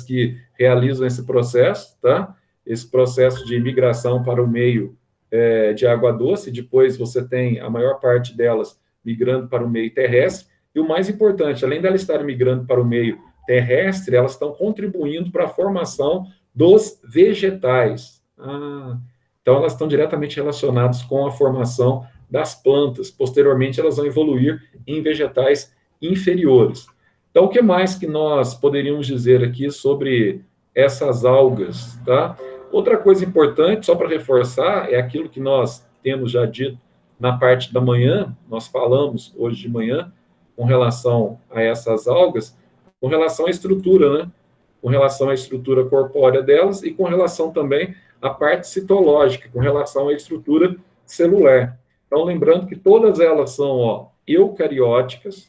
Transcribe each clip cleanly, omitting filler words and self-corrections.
que realizam esse processo, tá? Esse processo de migração para o meio de água doce, depois você tem a maior parte delas migrando para o meio terrestre, e o mais importante, além delas estarem migrando para o meio terrestre, elas estão contribuindo para a formação dos vegetais. Então, elas estão diretamente relacionadas com a formação das plantas. Posteriormente, elas vão evoluir em vegetais inferiores. Então, o que mais que nós poderíamos dizer aqui sobre essas algas, tá? Outra coisa importante, só para reforçar, é aquilo que nós temos já dito na parte da manhã, nós falamos hoje de manhã, com relação a essas algas, com relação à estrutura, né? Com relação à estrutura corpórea delas e com relação também à parte citológica, com relação à estrutura celular. Então, lembrando que todas elas são eucarióticas.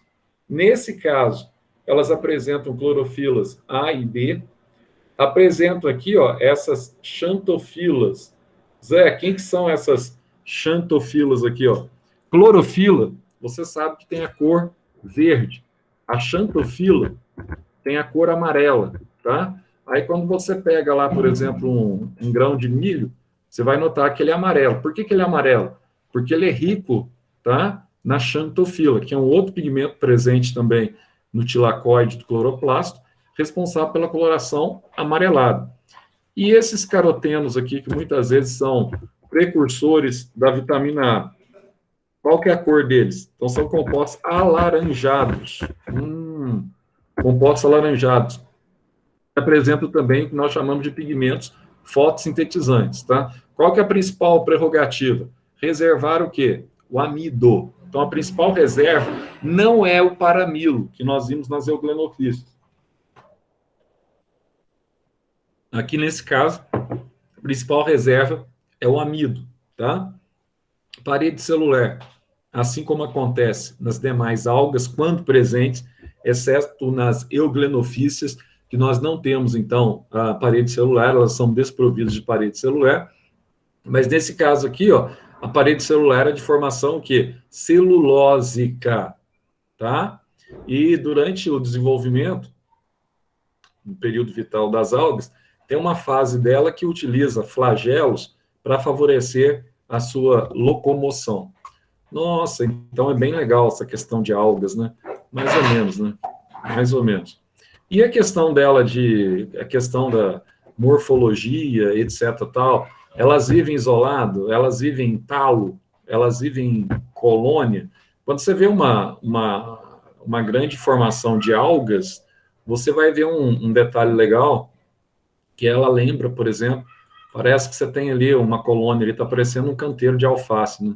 Nesse caso, elas apresentam clorofilas A e B. Apresentam aqui, essas xantofilas. Zé, quem que são essas xantofilas aqui, Clorofila, você sabe que tem a cor verde. A xantofila tem a cor amarela, tá? Aí, quando você pega lá, por exemplo, um grão de milho, você vai notar que ele é amarelo. Por que ele é amarelo? Porque ele é rico, tá? Na xantofila, que é um outro pigmento presente também no tilacoide do cloroplasto, responsável pela coloração amarelada. E esses carotenos aqui, que muitas vezes são precursores da vitamina A, qual que é a cor deles? Então, são compostos alaranjados. Compostos alaranjados. Apresentam também o que nós chamamos de pigmentos fotossintetizantes, tá? Qual que é a principal prerrogativa? Reservar o quê? O amido. Então, a principal reserva não é o paramilo, que nós vimos nas euglenofícias. Aqui, nesse caso, a principal reserva é o amido, tá? Parede celular, assim como acontece nas demais algas, quando presentes, exceto nas euglenofícias, que nós não temos, então, a parede celular, elas são desprovidas de parede celular, mas nesse caso aqui, a parede celular é de formação o quê? Celulósica, tá? E durante o desenvolvimento, no período vital das algas, tem uma fase dela que utiliza flagelos para favorecer a sua locomoção. Nossa, então é bem legal essa questão de algas, né? Mais ou menos, né? Mais ou menos. E a questão dela a questão da morfologia, etc, tal, elas vivem isolado, elas vivem em talo, elas vivem em colônia. Quando você vê uma grande formação de algas, você vai ver um detalhe legal, que ela lembra, por exemplo, parece que você tem ali uma colônia, ele está parecendo um canteiro de alface, né?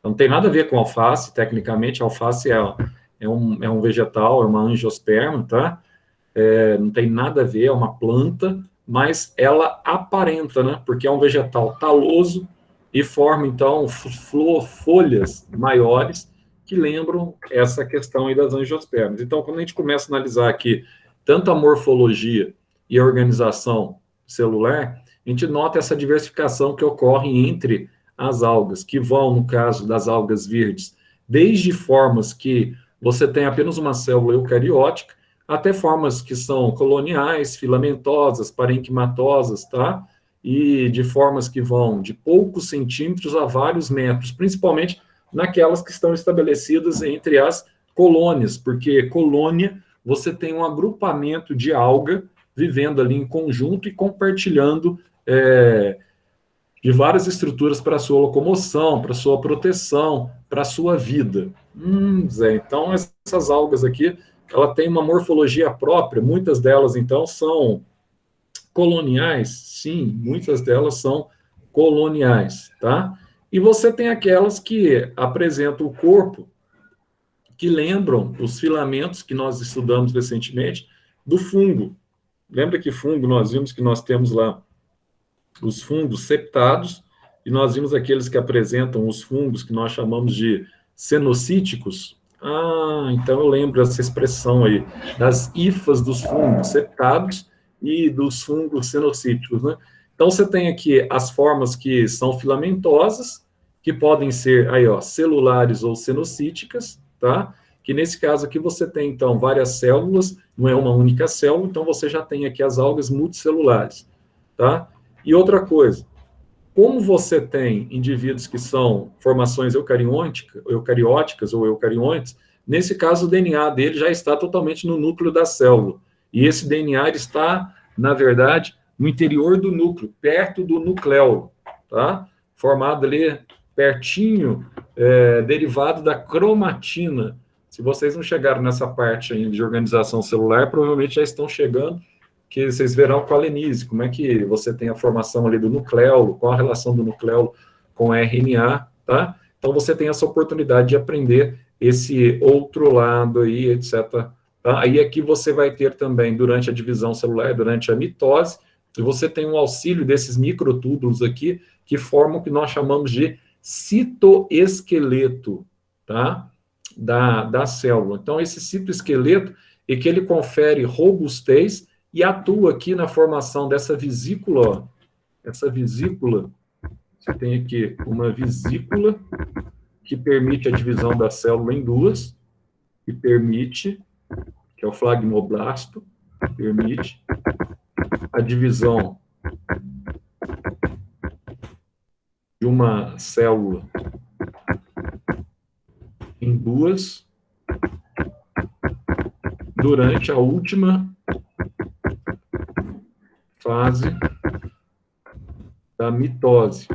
Não tem nada a ver com alface, tecnicamente, alface é um vegetal, é uma angiosperma, tá? Não tem nada a ver, é uma planta, mas ela aparenta, né? Porque é um vegetal taloso e forma, então, folhas maiores que lembram essa questão aí das angiospermas. Então, quando a gente começa a analisar aqui tanto a morfologia e a organização celular, a gente nota essa diversificação que ocorre entre as algas, que vão, no caso das algas verdes, desde formas que você tem apenas uma célula eucariótica, até formas que são coloniais, filamentosas, parenquimatosas, tá? E de formas que vão de poucos centímetros a vários metros, principalmente naquelas que estão estabelecidas entre as colônias, porque colônia, você tem um agrupamento de alga vivendo ali em conjunto e compartilhando de várias estruturas para a sua locomoção, para a sua proteção, para a sua vida. Zé, então essas algas aqui, ela tem uma morfologia própria, muitas delas, então, são coloniais, sim, muitas delas são coloniais, tá? E você tem aquelas que apresentam o corpo, que lembram os filamentos que nós estudamos recentemente, do fungo. Lembra que fungo, nós vimos que nós temos lá os fungos septados, e nós vimos aqueles que apresentam os fungos que nós chamamos de cenocíticos. Então eu lembro essa expressão aí, das hifas dos fungos septados e dos fungos cenocíticos, né? Então você tem aqui as formas que são filamentosas, que podem ser aí, celulares ou cenocíticas, tá? Que nesse caso aqui você tem então várias células não é uma única célula, então você já tem aqui as algas multicelulares, tá? E outra coisa, como você tem indivíduos que são formações eucarióticas ou eucariontes, nesse caso o DNA dele já está totalmente no núcleo da célula. E esse DNA está, na verdade, no interior do núcleo, perto do nucleolo, tá? Formado ali pertinho, derivado da cromatina. Se vocês não chegaram nessa parte ainda de organização celular, provavelmente já estão chegando, que vocês verão com a Lenise, como é que você tem a formação ali do nucleolo, qual a relação do nucleolo com a RNA, tá? Então, você tem essa oportunidade de aprender esse outro lado aí, etc. Tá? Aí aqui você vai ter também, durante a divisão celular, durante a mitose, e você tem um auxílio desses microtúbulos aqui, que formam o que nós chamamos de citoesqueleto, tá? Da célula. Então, esse citoesqueleto é que ele confere robustez e atua aqui na formação dessa vesícula, ó. Essa vesícula, você tem aqui uma vesícula que permite a divisão da célula em duas, que permite, que é o flagmoblasto, permite a divisão de uma célula em duas durante a última fase da mitose.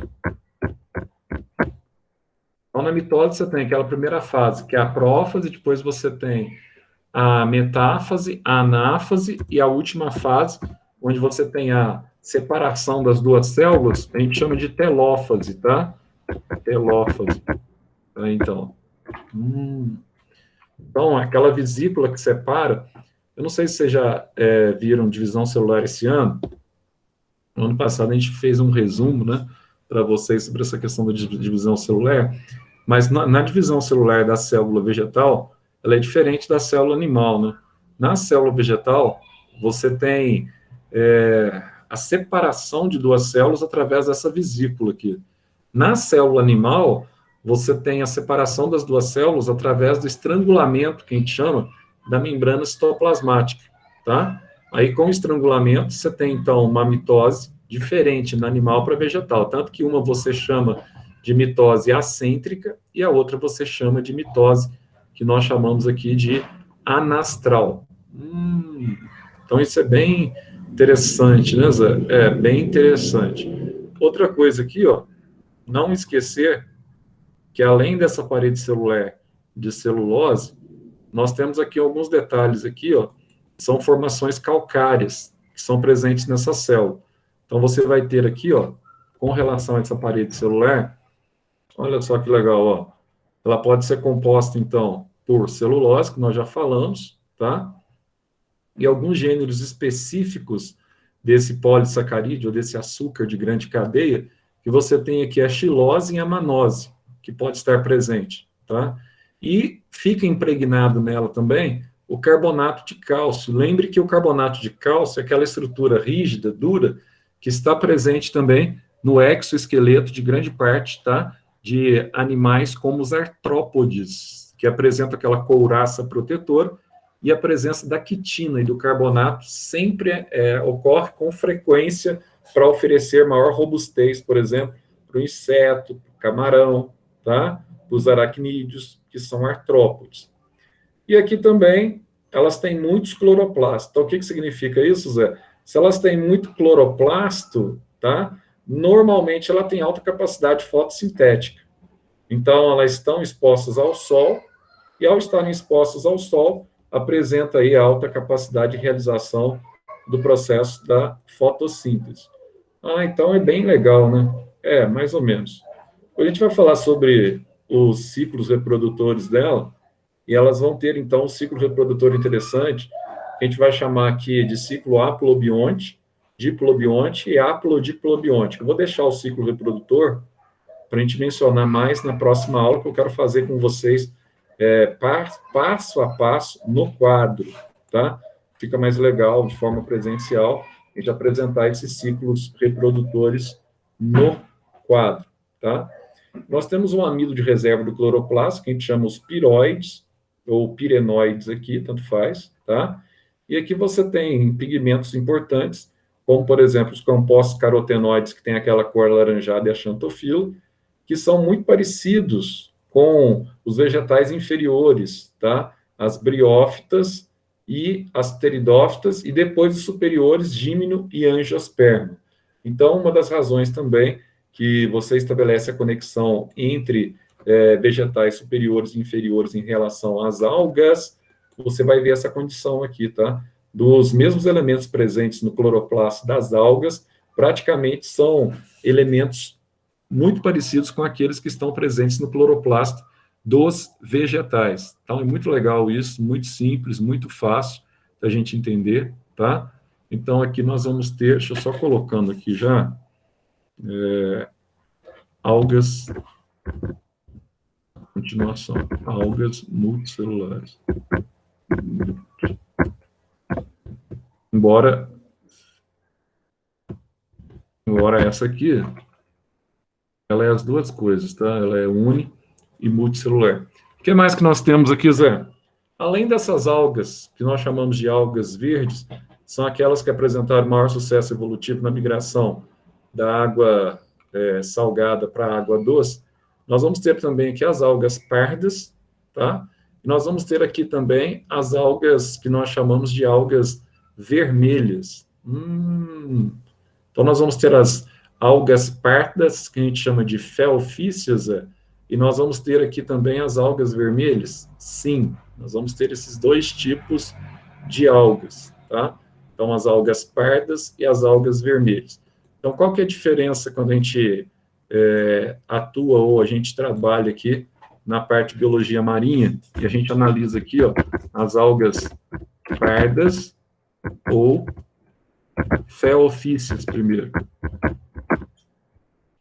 Então, na mitose, você tem aquela primeira fase, que é a prófase, depois você tem a metáfase, a anáfase e a última fase, onde você tem a separação das duas células, a gente chama de telófase, tá? Telófase. Tá, então. Então, aquela vesícula que separa, eu não sei se vocês já viram divisão celular esse ano. No ano passado a gente fez um resumo, né, para vocês sobre essa questão da divisão celular, mas na divisão celular da célula vegetal, ela é diferente da célula animal, né? Na célula vegetal, você tem a separação de duas células através dessa vesícula aqui. Na célula animal, você tem a separação das duas células através do estrangulamento, que a gente chama, da membrana citoplasmática, tá? Aí, com o estrangulamento, você tem, então, uma mitose diferente no animal para vegetal, tanto que uma você chama de mitose acêntrica e a outra você chama de mitose, que nós chamamos aqui de anastral. Então, isso é bem interessante, né, Zé? É, bem interessante. Outra coisa aqui, ó, não esquecer que, além dessa parede celular de celulose, nós temos aqui alguns detalhes aqui, ó, são formações calcárias que são presentes nessa célula. Então, você vai ter aqui, ó, com relação a essa parede celular, olha só que legal, ó. Ela pode ser composta, então, por celulose, que nós já falamos, tá? E alguns gêneros específicos desse polissacarídeo, ou desse açúcar de grande cadeia, que você tem aqui a xilose e a manose, que pode estar presente, tá? E fica impregnado nela também o carbonato de cálcio. Lembre que o carbonato de cálcio é aquela estrutura rígida, dura, que está presente também no exoesqueleto de grande parte, tá? De animais como os artrópodes, que apresentam aquela couraça protetora, e a presença da quitina e do carbonato sempre ocorre com frequência para oferecer maior robustez, por exemplo, para o inseto, para o camarão, tá? Para os aracnídeos, que são artrópodes. E aqui também, elas têm muitos cloroplastos. Então, o que significa isso, Zé? Se elas têm muito cloroplasto, tá? Normalmente ela tem alta capacidade fotossintética. Então, elas estão expostas ao sol, e ao estarem expostas ao sol, apresenta aí a alta capacidade de realização do processo da fotossíntese. Então é bem legal, né? Mais ou menos. A gente vai falar sobre os ciclos reprodutores dela, e elas vão ter, então, um ciclo reprodutor interessante, que a gente vai chamar aqui de ciclo aplobionte, diplobionte e aplodiplobionte. Eu vou deixar o ciclo reprodutor para a gente mencionar mais na próxima aula, que eu quero fazer com vocês passo a passo no quadro, tá? Fica mais legal de forma presencial a gente apresentar esses ciclos reprodutores no quadro, tá? Nós temos um amido de reserva do cloroplasto, que a gente chama os piroides, ou pirenoides aqui, tanto faz, tá? E aqui você tem pigmentos importantes, como, por exemplo, os compostos carotenoides, que tem aquela cor laranjada, e a xantofila, que são muito parecidos com os vegetais inferiores, tá? As briófitas e as pteridófitas, e depois os superiores, gímeno e angiosperma. Então, uma das razões também que você estabelece a conexão entre vegetais superiores e inferiores em relação às algas, você vai ver essa condição aqui, tá? Dos mesmos elementos presentes no cloroplasto das algas, praticamente são elementos muito parecidos com aqueles que estão presentes no cloroplasto dos vegetais. Então, é muito legal isso, muito simples, muito fácil da gente entender, tá? Então, aqui nós vamos ter, deixa eu só colocando aqui já, algas, continuação, algas multicelulares. Embora essa aqui, ela é as duas coisas, tá? Ela é uni e multicelular. O que mais que nós temos aqui, Zé? Além dessas algas, que nós chamamos de algas verdes, são aquelas que apresentaram maior sucesso evolutivo na migração da água salgada para a água doce. Nós vamos ter também aqui as algas pardas, tá? E nós vamos ter aqui também as algas que nós chamamos de algas vermelhas. Então, nós vamos ter as algas pardas, que a gente chama de felfíceas, e nós vamos ter aqui também as algas vermelhas. Sim, nós vamos ter esses dois tipos de algas, tá? Então, as algas pardas e as algas vermelhas. Então, qual que é a diferença quando a gente atua ou a gente trabalha aqui na parte de biologia marinha, e a gente analisa aqui, ó, as algas pardas ou felfíceas primeiro.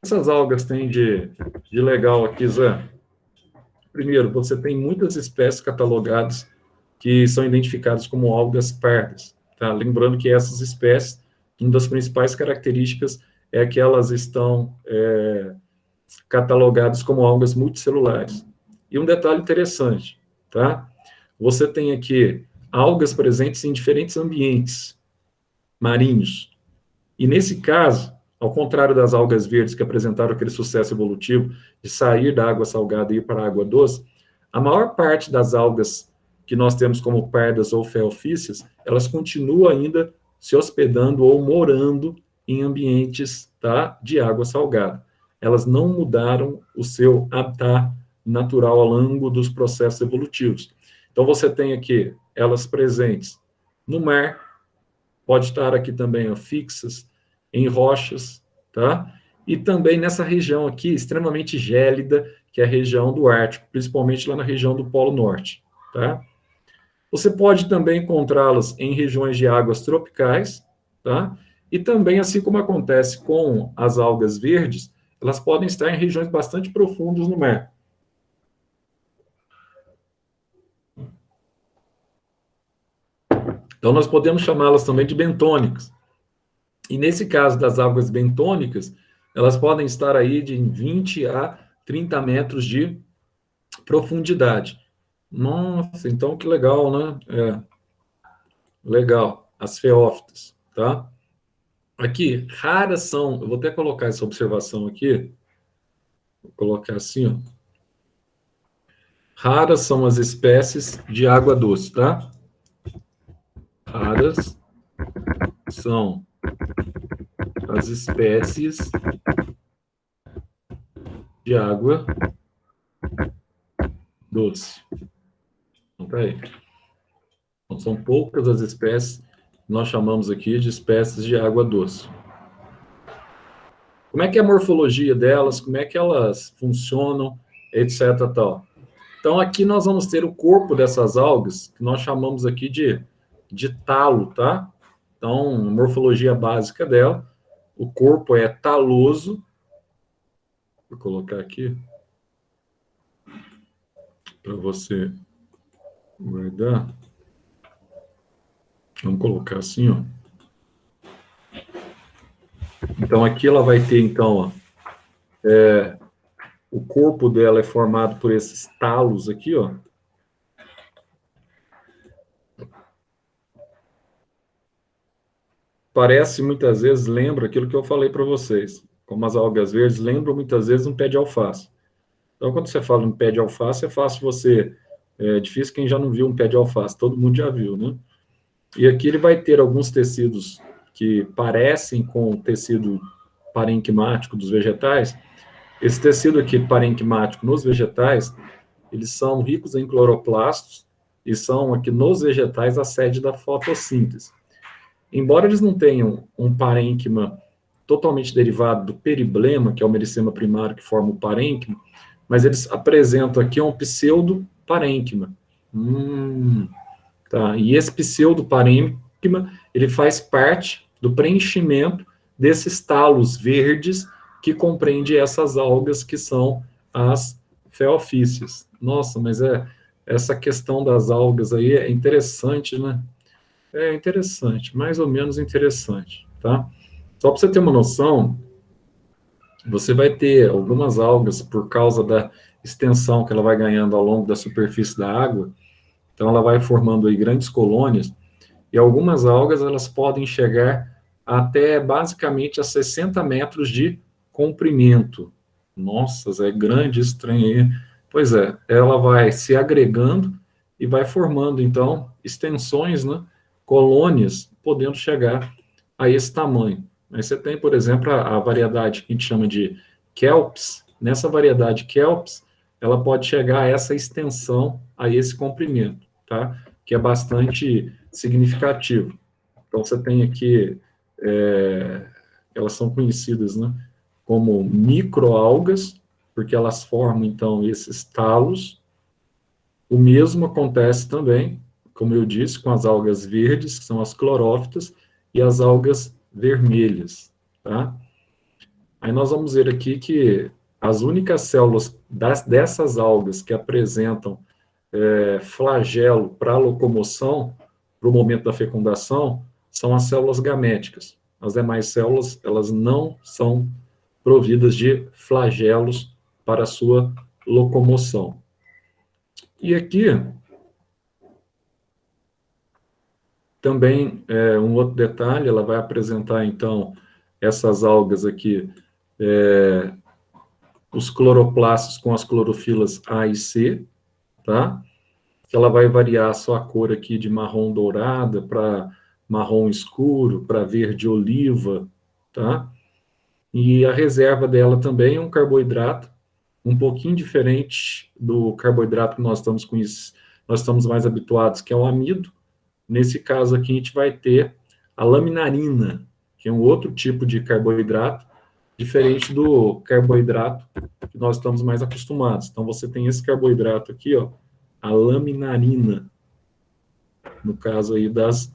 Essas algas têm de legal aqui, Zé? Primeiro, você tem muitas espécies catalogadas que são identificadas como algas pardas. Tá? Lembrando que essas espécies, uma das principais características é que elas estão catalogadas como algas multicelulares. E um detalhe interessante, tá? Você tem aqui algas presentes em diferentes ambientes marinhos. E nesse caso, ao contrário das algas verdes que apresentaram aquele sucesso evolutivo de sair da água salgada e ir para a água doce, a maior parte das algas que nós temos como pardas ou felfíceas, elas continuam ainda se hospedando ou morando em ambientes, tá, de água salgada. Elas não mudaram o seu habitat natural ao longo dos processos evolutivos. Então, você tem aqui elas presentes no mar, pode estar aqui também ó, fixas em rochas, tá? E também nessa região aqui, extremamente gélida, que é a região do Ártico, principalmente lá na região do Polo Norte, tá? Você pode também encontrá-las em regiões de águas tropicais, tá? E também, assim como acontece com as algas verdes, elas podem estar em regiões bastante profundas no mar. Então, nós podemos chamá-las também de bentônicas. E nesse caso das algas bentônicas, elas podem estar aí de 20 a 30 metros de profundidade. Nossa, então que legal, né? Legal. As feófitas, tá? Aqui, raras são, eu vou até colocar essa observação aqui, vou colocar assim, ó. Raras são as espécies de água doce, tá? Raras são as espécies de água doce. Então, tá aí. Então, são poucas as espécies que nós chamamos aqui de espécies de água doce. Como é que é a morfologia delas, como é que elas funcionam, etc. Tal. Então, aqui nós vamos ter o corpo dessas algas, que nós chamamos aqui de talo, tá? Então, a morfologia básica dela, o corpo é taloso. Vou colocar aqui para você guardar. Vamos colocar assim, ó. Então, aqui ela vai ter, então, ó, o corpo dela é formado por esses talos aqui, ó. parece muitas vezes, lembra aquilo que eu falei para vocês, como as algas verdes lembram muitas vezes um pé de alface. Então, quando você fala em pé de alface, é fácil você, é difícil quem já não viu um pé de alface, todo mundo já viu, né? E aqui ele vai ter alguns tecidos que parecem com o tecido parenquimático dos vegetais. Esse tecido aqui parenquimático nos vegetais, eles são ricos em cloroplastos e são aqui nos vegetais a sede da fotossíntese. Embora eles não tenham um parênquima totalmente derivado do periblema, que é o meristema primário que forma o parênquima, mas eles apresentam aqui um pseudoparênquima. Tá? E esse pseudoparênquima, ele faz parte do preenchimento desses talos verdes que compreende essas algas que são as feofícias. Nossa, mas essa questão das algas aí é interessante, né? É interessante, mais ou menos interessante, tá? Só para você ter uma noção, você vai ter algumas algas por causa da extensão que ela vai ganhando ao longo da superfície da água, então ela vai formando aí grandes colônias, e algumas algas elas podem chegar até basicamente a 60 metros de comprimento. Nossa, é grande esse trem aí. Pois é, ela vai se agregando e vai formando, então, extensões, né, colônias, podendo chegar a esse tamanho. Aí você tem, por exemplo, a variedade que a gente chama de Kelps. Nessa variedade Kelps, ela pode chegar a essa extensão, a esse comprimento, tá? Que é bastante significativo. Então, você tem aqui, elas são conhecidas, né, como microalgas, porque elas formam, então, esses talos. O mesmo acontece também, como eu disse, com as algas verdes, que são as clorófitas, e as algas vermelhas, tá? Aí nós vamos ver aqui que as únicas células dessas algas que apresentam flagelo para locomoção, para o momento da fecundação, são as células gaméticas. As demais células, elas não são providas de flagelos para a sua locomoção. E aqui, também, um outro detalhe, ela vai apresentar, então, essas algas aqui, os cloroplastos com as clorofilas A e C, tá? Ela vai variar a sua cor aqui de marrom dourada para marrom escuro, para verde oliva, tá? E a reserva dela também é um carboidrato um pouquinho diferente do carboidrato que nós estamos mais habituados, que é o amido. Nesse caso aqui, a gente vai ter a laminarina, que é um outro tipo de carboidrato, diferente do carboidrato que nós estamos mais acostumados. Então, você tem esse carboidrato aqui, ó, a laminarina, no caso aí das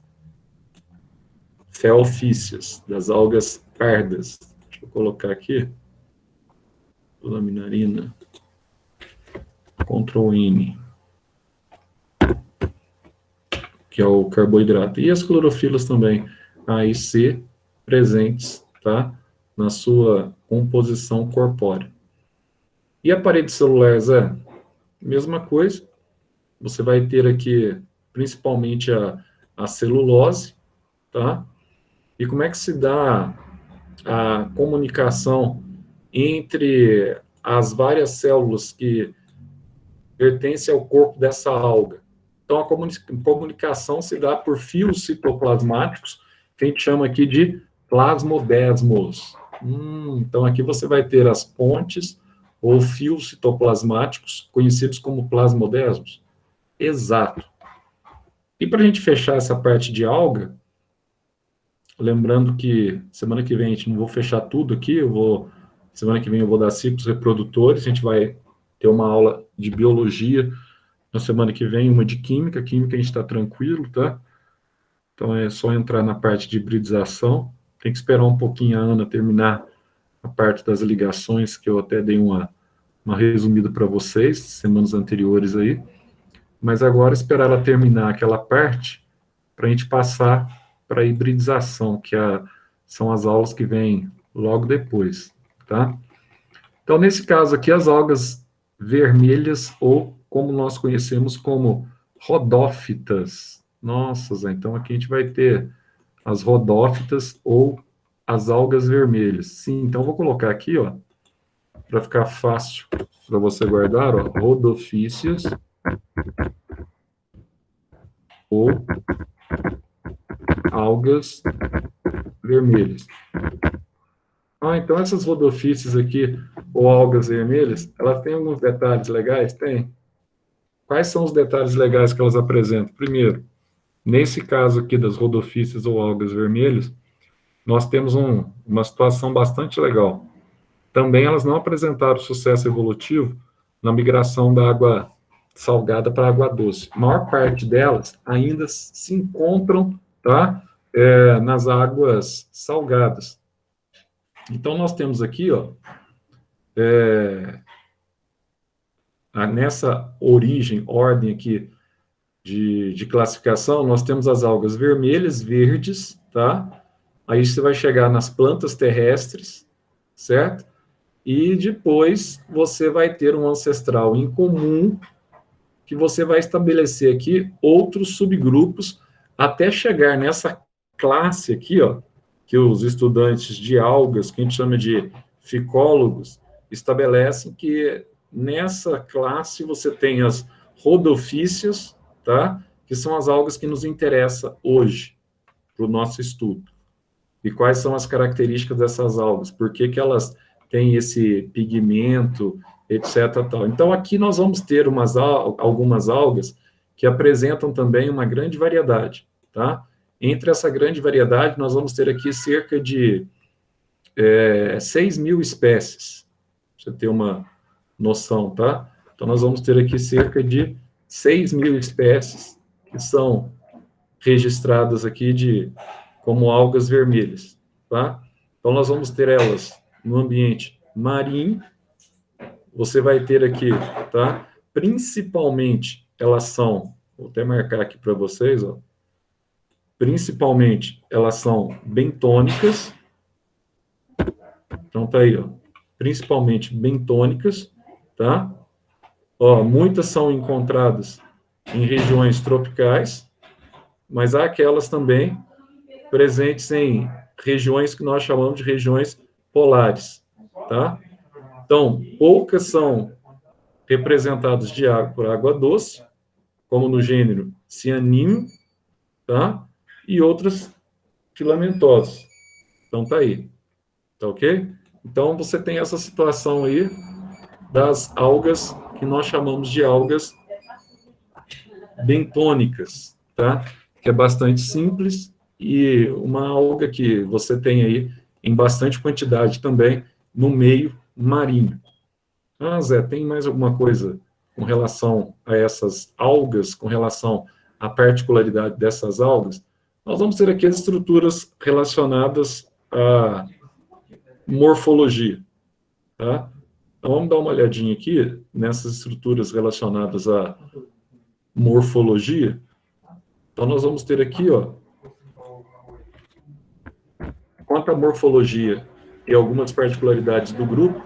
feofícias, das algas pardas. Deixa eu colocar aqui, laminarina, Ctrl N, que é o carboidrato. E as clorofilas também, A e C, presentes, tá? Na sua composição corpórea. E a parede celular, Zé? Mesma coisa. Você vai ter aqui, principalmente, a celulose, tá? E como é que se dá a comunicação entre as várias células que pertencem ao corpo dessa alga? Então, a comunicação se dá por fios citoplasmáticos, que a gente chama aqui de plasmodesmos. Então, aqui você vai ter as pontes ou fios citoplasmáticos, conhecidos como plasmodesmos. Exato. E para a gente fechar essa parte de alga, lembrando que semana que vem a gente não vou fechar tudo aqui, semana que vem eu vou dar ciclos reprodutores, a gente vai ter uma aula de biologia na semana que vem, uma de química a gente está tranquilo, tá? Então é só entrar na parte de hibridização, tem que esperar um pouquinho a Ana terminar a parte das ligações, que eu até dei uma resumida para vocês, semanas anteriores aí, mas agora esperar ela terminar aquela parte, para a gente passar para a hibridização, que são as aulas que vêm logo depois, tá? Então, nesse caso aqui, as algas vermelhas, ou como nós conhecemos como rodófitas. Nossa, Zé, então aqui a gente vai ter as rodófitas ou as algas vermelhas. Sim, então vou colocar aqui, ó, para ficar fácil para você guardar, ó, rodofícias ou algas vermelhas. Ah, então essas rodofícias aqui, ou algas vermelhas, elas têm alguns detalhes legais? Tem. Quais são os detalhes legais que elas apresentam? Primeiro, nesse caso aqui das rodofícias ou algas vermelhas, nós temos uma situação bastante legal. Também elas não apresentaram sucesso evolutivo na migração da água salgada para a água doce. A maior parte delas ainda se encontram, tá, nas águas salgadas. Então, nós temos aqui, ó, nessa ordem aqui de classificação, nós temos as algas vermelhas, verdes, tá? Aí você vai chegar nas plantas terrestres, certo? E depois você vai ter um ancestral em comum, que você vai estabelecer aqui outros subgrupos, até chegar nessa classe aqui, ó, que os estudantes de algas, que a gente chama de ficólogos, estabelecem que nessa classe você tem as rodofícias, tá? Que são as algas que nos interessam hoje, para o nosso estudo. E quais são as características dessas algas? Por que que elas têm esse pigmento, etc. Tal. Então, aqui nós vamos ter algumas algas que apresentam também uma grande variedade, tá? Entre essa grande variedade, nós vamos ter aqui cerca de 6.000 espécies, pra você ter uma noção, tá? Então, nós vamos ter aqui cerca de 6.000 espécies que são registradas aqui como algas vermelhas, tá? Então, nós vamos ter elas no ambiente marinho. Você vai ter aqui, tá? Principalmente, elas são, vou até marcar aqui para vocês, ó. Principalmente, elas são bentônicas. Então, tá aí, ó. Principalmente bentônicas, tá? Ó, muitas são encontradas em regiões tropicais, mas há aquelas também presentes em regiões que nós chamamos de regiões polares, tá? Então, poucas são representadas por água doce, como no gênero cianinho, tá? E outras filamentosas. Então, tá aí. Tá ok? Então, você tem essa situação aí das algas que nós chamamos de algas bentônicas, tá? Que é bastante simples e uma alga que você tem aí em bastante quantidade também no meio marinho. Ah, Zé, tem mais alguma coisa com relação a essas algas, com relação à particularidade dessas algas? Nós vamos ter aqui as estruturas relacionadas à morfologia, tá? Então, vamos dar uma olhadinha aqui nessas estruturas relacionadas à morfologia. Então, nós vamos ter aqui, ó, quanto à morfologia e algumas particularidades do grupo.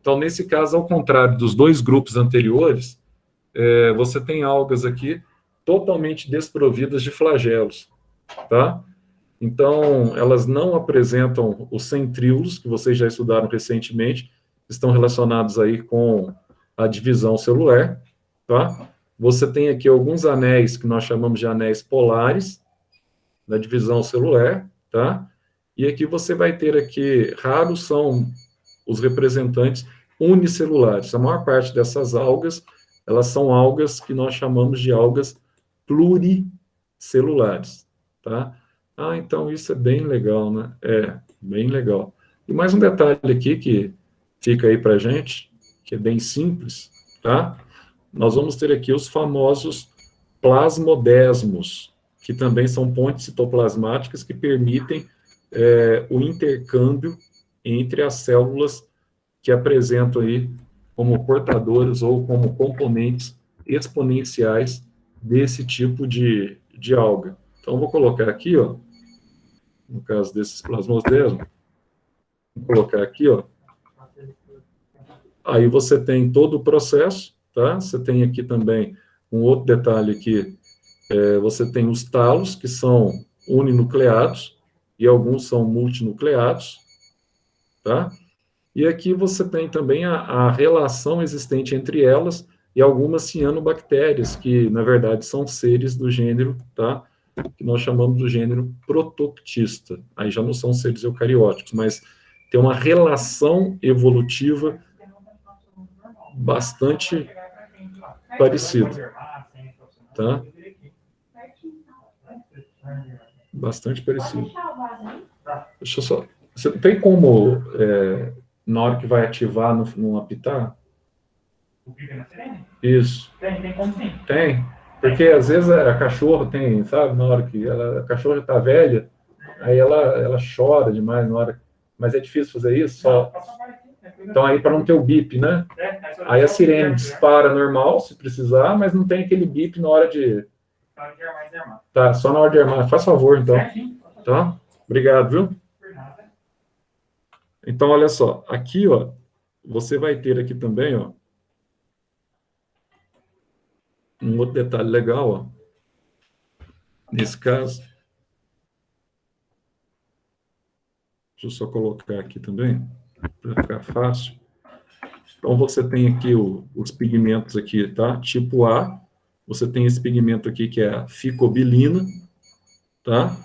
Então, nesse caso, ao contrário dos dois grupos anteriores, você tem algas aqui totalmente desprovidas de flagelos, tá? Então, elas não apresentam os centríolos, que vocês já estudaram recentemente, estão relacionados aí com a divisão celular, tá? Você tem aqui alguns anéis que nós chamamos de anéis polares, da divisão celular, tá? E aqui você vai ter aqui, raros são os representantes unicelulares. A maior parte dessas algas, elas são algas que nós chamamos de algas pluricelulares, tá? Ah, então isso é bem legal, né? É, bem legal. E mais um detalhe aqui que fica aí para gente, que é bem simples, tá? Nós vamos ter aqui os famosos plasmodesmos, que também são pontes citoplasmáticas que permitem o intercâmbio entre as células que apresentam aí como portadoras ou como componentes exponenciais desse tipo de alga. Então, vou colocar aqui, ó, no caso desses plasmodesmos, vou colocar aqui, ó. Aí você tem todo o processo, tá? Você tem aqui também um outro detalhe aqui, você tem os talos, que são uninucleados e alguns são multinucleados, tá? E aqui você tem também a relação existente entre elas e algumas cianobactérias, que, na verdade, são seres do gênero, tá? Que nós chamamos do gênero Protoctista. Aí já não são seres eucarióticos, mas tem uma relação evolutiva bastante parecida, tá? Bastante parecido. Deixa eu só... Você tem como, na hora que vai ativar, não apitar? O pica na sirene? Isso. Tem como sim. Tem. Porque às vezes a cachorra tem, sabe, na hora que a cachorra está velha, aí ela chora demais na hora. Mas é difícil fazer isso? Só. Então aí para não ter o bip, né? Aí a sirene dispara normal, se precisar, mas não tem aquele bip na hora de. Tá, só na hora de armar. Faz favor, então. Tá? Obrigado, viu? Então, olha só. Aqui, ó, você vai ter aqui também, ó, um outro detalhe legal, ó. Nesse caso, deixa eu só colocar aqui também, para ficar fácil. Então, você tem aqui os pigmentos aqui, tá? Tipo A, você tem esse pigmento aqui que é a ficobilina, tá?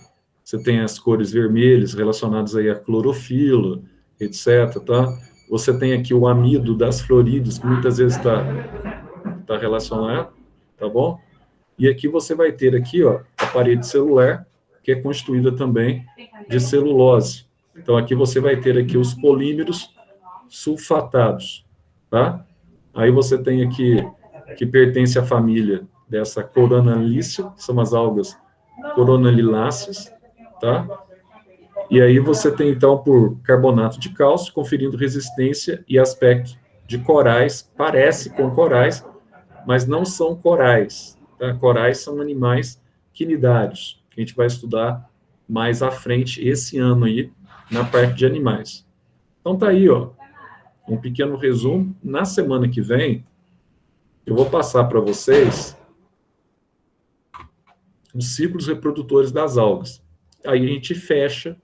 Você tem as cores vermelhas relacionadas aí à clorofila, etc, tá? Você tem aqui o amido das florídeos, que muitas vezes tá relacionado, tá bom? E aqui você vai ter aqui, ó, a parede celular, que é constituída também de celulose. Então, aqui você vai ter aqui os polímeros sulfatados, tá? Aí você tem aqui, que pertence à família dessa Coronaliaceae, que são as algas Coronaliaceae, tá? E aí você tem, então, por carbonato de cálcio, conferindo resistência e aspecto de corais, parece com corais, mas não são corais, tá? Corais são animais quinidários, que a gente vai estudar mais à frente, esse ano aí, na parte de animais. Então tá aí, ó, um pequeno resumo. Na semana que vem, eu vou passar para vocês os ciclos reprodutores das algas. Aí a gente fecha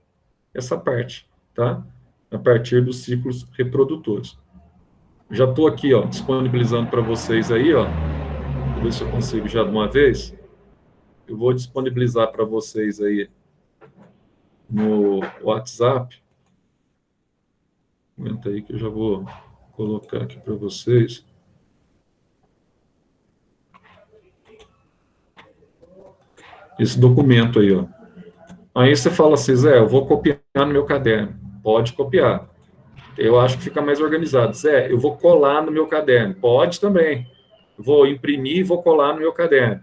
essa parte, tá? A partir dos ciclos reprodutores. Já estou aqui, ó, disponibilizando para vocês aí, ó. Vou ver se eu consigo já de uma vez. Eu vou disponibilizar para vocês aí no WhatsApp. Aguenta aí que eu já vou colocar aqui para vocês. Esse documento aí, ó. Aí você fala assim, Zé, eu vou copiar no meu caderno. Pode copiar. Eu acho que fica mais organizado. Zé, eu vou colar no meu caderno. Pode também. Eu vou imprimir e vou colar no meu caderno.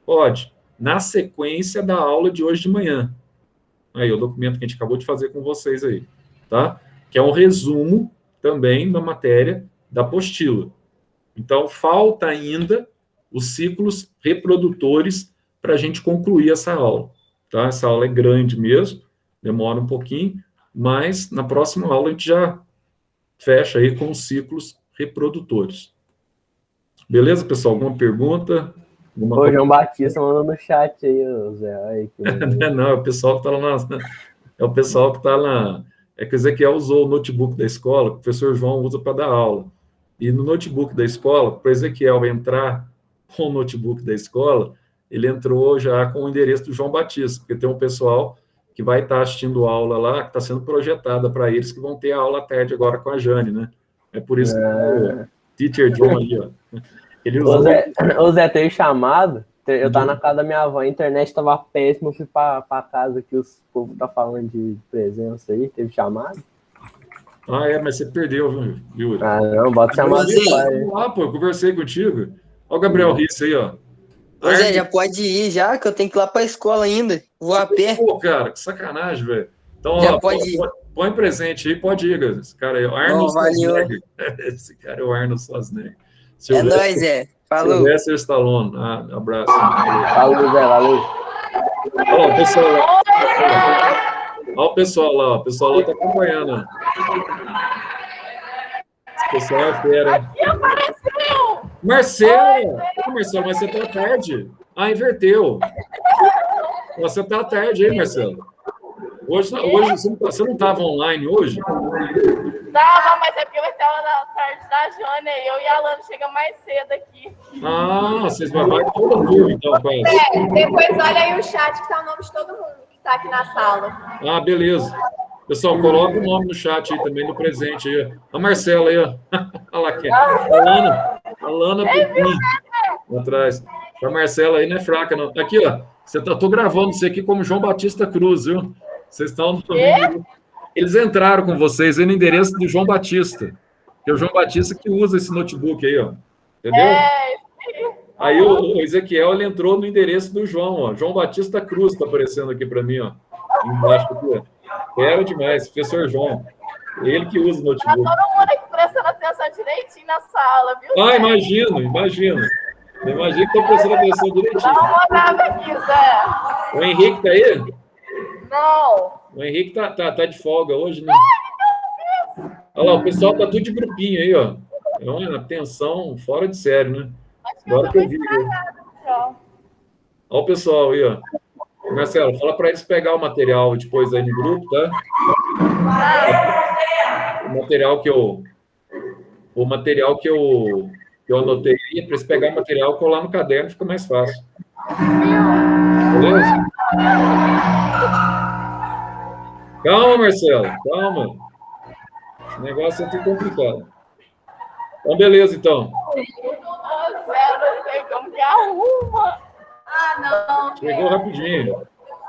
Pode. Na sequência da aula de hoje de manhã. Aí, o documento que a gente acabou de fazer com vocês aí, tá? Que é um resumo também da matéria da apostila. Então, falta ainda os ciclos reprodutores para a gente concluir essa aula, tá? Essa aula é grande mesmo, demora um pouquinho, mas na próxima aula a gente já fecha aí com os ciclos reprodutores. Beleza, pessoal? Alguma pergunta? Ô, João Batista mandou no chat aí, Zé. Aí, não, é o pessoal que está lá é o pessoal que está lá. É que o Ezequiel usou o notebook da escola, o professor João usa para dar aula. E no notebook da escola, para o Ezequiel entrar com o notebook da escola, ele entrou já com o endereço do João Batista, porque tem um pessoal que vai estar assistindo aula lá, que está sendo projetada para eles, que vão ter a aula à tarde agora com a Jane, né? É por isso que o Teacher John ali, ó. Ele usou... Ô Zé, teve chamado, eu tava na casa da minha avó, a internet tava péssima, eu fui pra casa que os povo tá falando de presença aí, teve chamado? Ah, mas você perdeu, viu, Yuri? Ah, não, bota chamado de pai. Ah, pô, eu conversei contigo. Olha o Gabriel Risse aí, ó. Ô Zé, já pode ir já, que eu tenho que ir lá pra escola ainda. Vou a pé. Pô, cara, que sacanagem, velho. Então, já ó, pode ir. Põe presente aí, pode ir, galera. Esse cara aí, o Arnold Schwarzenegger. Esse cara é o Arnold Schwarzenegger. É nóis, Zé. Falou. Sylvester Stallone. Abraço. Falou, Zé, valeu. Ó, o pessoal lá. Olha o pessoal lá, o pessoal lá tá acompanhando. Ó. Esse pessoal é fera. Aqui apareceu! Marcelo! Marcelo, mas você tá tarde. Ah, inverteu. Você tá à tarde aí, Marcelo. Hoje você não estava online hoje? Tava, mas é porque vai ter aula da tarde da Jônia e eu e a Alana chegamos mais cedo aqui. Ah, vocês vão toda a turma, então, quase. Depois olha aí o chat que tá o nome de todo mundo que tá aqui na sala. Ah, beleza. Pessoal, coloca o nome no chat aí também, do presente aí. A Marcela aí, ó. Olha lá aqui. Alana Pudim. Atrás. A Marcela aí não é fraca, não. Aqui, ó. Tô gravando isso aqui como João Batista Cruz, viu? Vocês estão... Eles entraram com vocês aí no endereço do João Batista. Que é o João Batista que usa esse notebook aí, ó. Entendeu? Aí o Ezequiel, ele entrou no endereço do João, ó. João Batista Cruz tá aparecendo aqui para mim, ó. Embaixo aqui, ó. Era demais, professor João. Ele que usa o notebook. Tá todo mundo aqui prestando atenção direitinho na sala, viu? Ah, imagino. Imagino que estão prestando atenção direitinho. Dá uma olhada aqui, Zé. O Henrique tá aí? Não. O Henrique tá de folga hoje, né? Olha lá, o pessoal tá tudo de grupinho aí, ó. É uma tensão fora de série, né? Agora que eu vi. Olha o pessoal aí, ó. Marcelo, fala para eles pegar o material depois aí no grupo, tá? O material que eu anotei aí, para eles pegar o material e colar no caderno, fica mais fácil. Beleza? Calma, Marcelo, calma. Esse negócio é tudo complicado. Então, beleza, então. Zé, não sei como que arruma. Ah, não. Chegou rapidinho.